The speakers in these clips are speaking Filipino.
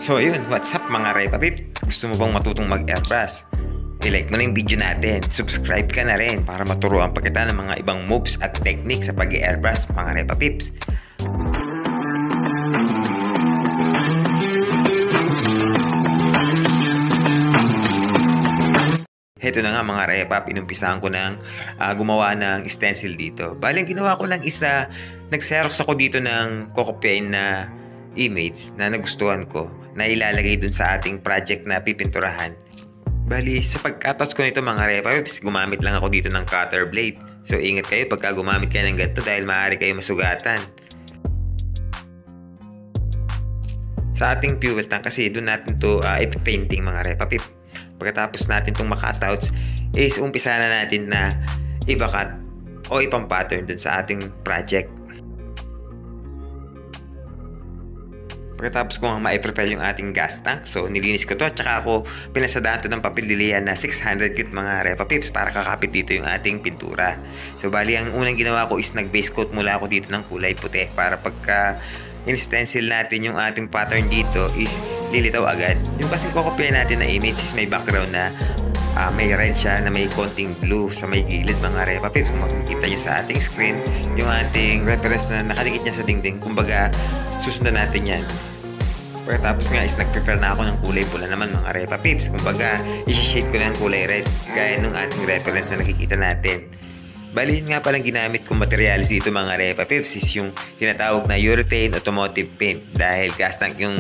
So ayun, what's up mga Repa Pip? Gusto mo bang matutong mag-airbrush? I-like mo na yung video natin, subscribe ka na rin para maturuan pa kita ng mga ibang moves at technique sa pag-airbrush mga Repa Pips. Heto na nga mga Repa, inumpisahan ko ng gumawa ng stencil dito. Bali, ang ginawa ko lang isa, nag-xerox ako dito ng kokopyain na image na nagustuhan ko na ilalagay dun sa ating project na pipinturahan. Bali, sa pagkatouch ko nito mga Repa Pips, gumamit lang ako dito ng cutter blade. So ingat kayo pagka gumamit kayo ng ganito dahil maaari kayo masugatan. Sa ating fuel tank kasi doon natin to ipipainting mga Repa Pip. Pagkatapos natin itong makatouch is umpisa na natin na ibakat o ipang-pattern dun sa ating project. Pagkatapos ko nga ma-prepare yung ating gas tank, so nilinis ko to at saka ako pinasadaan to ng papel dilihan na 600 kit mga Repa Pips para kakapit dito yung ating pintura. So bali, ang unang ginawa ko is nag-base coat mula ako dito ng kulay puti para pagka in-stencil natin yung ating pattern dito is lilitaw agad. Yung kasing kokopya natin na image is may background na may red siya na may konting blue sa may gilid mga Repa Pips. Kung makikita nyo sa ating screen yung ating reference na nakadikit niya sa dingding, kumbaga susundan natin yan. Pagkatapos nga is nag-prepare na ako ng kulay pula naman mga Repa Pips. Kumbaga i-shade ko na ng kulay red gaya ng ating reference na nakikita natin. Bali, yun nga palang ginamit kong materials dito mga Repa Pips is yung tinatawag na urethane automotive paint. Dahil gas tank yung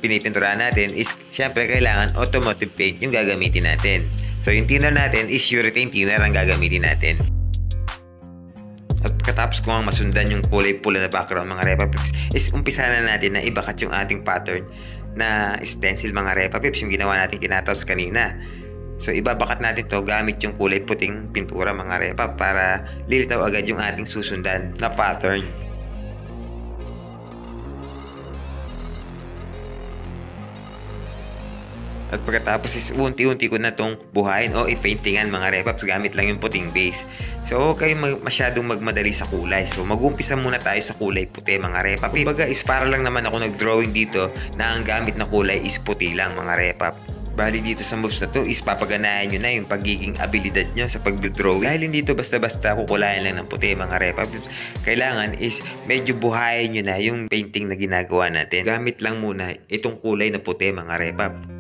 pinipinturahan natin is syempre kailangan automotive paint yung gagamitin natin. So yung thinner natin is urethane thinner ang gagamitin natin. At katapos ko ang masundan yung kulay pula na background mga Repa Pips is umpisa na natin na ibakat yung ating pattern na stencil mga Repa Pips, yung ginawa natin kinatouch kanina. So ibabakat natin to gamit yung kulay puting pintura mga Repa para lilitaw agad yung ating susundan na pattern. At pagkatapos is unti-unti ko na itong buhayin o i-paintingan mga Repa Pips gamit lang yung puting base. So huwag kayong masyadong magmadali sa kulay. So mag-umpisa muna tayo sa kulay puti mga Repa Pips. Kumbaga is para lang naman ako nag-drawing dito na ang gamit na kulay is puti lang mga Repa Pips. Bali dito sa moves na to is papaganahan nyo na yung pagiging abilidad nyo sa pag-drawing. Dahil hindi to basta-basta kukulayan lang ng puti mga Repa Pips. Kailangan is medyo buhayin nyo na yung painting na ginagawa natin. Gamit lang muna itong kulay na puti mga Repa Pips.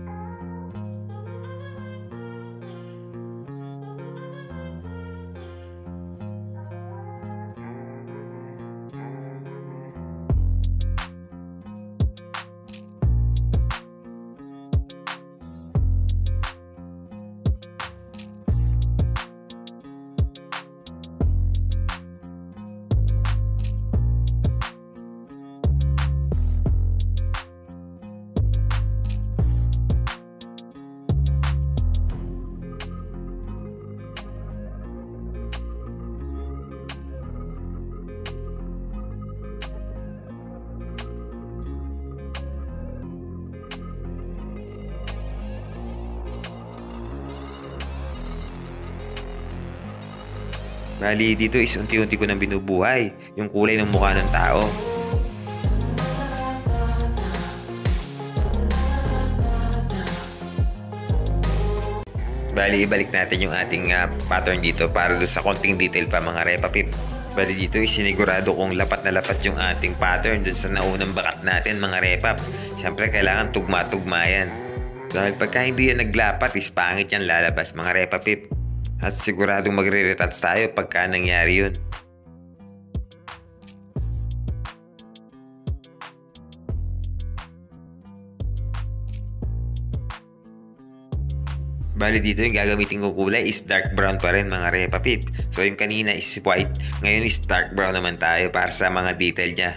Bali, dito is unti-unti ko nang binubuhay yung kulay ng mukha ng tao. Bali, ibalik natin yung ating pattern dito para doon sa konting detail pa mga Repa Pip. Bali, dito is sinigurado kong lapat na lapat yung ating pattern doon sa naunang bakat natin mga Repa. Siyempre, kailangan tugma-tugma yan. Dahil pagka hindi yan naglapat is pangit yan lalabas mga Repa Pip. At siguradong magre-retouch tayo pagka nangyari yun. Bali dito yung gagamitin kong kulay is dark brown pa rin mga Repa Pip. So yung kanina is white, ngayon is dark brown naman tayo para sa mga detail niya.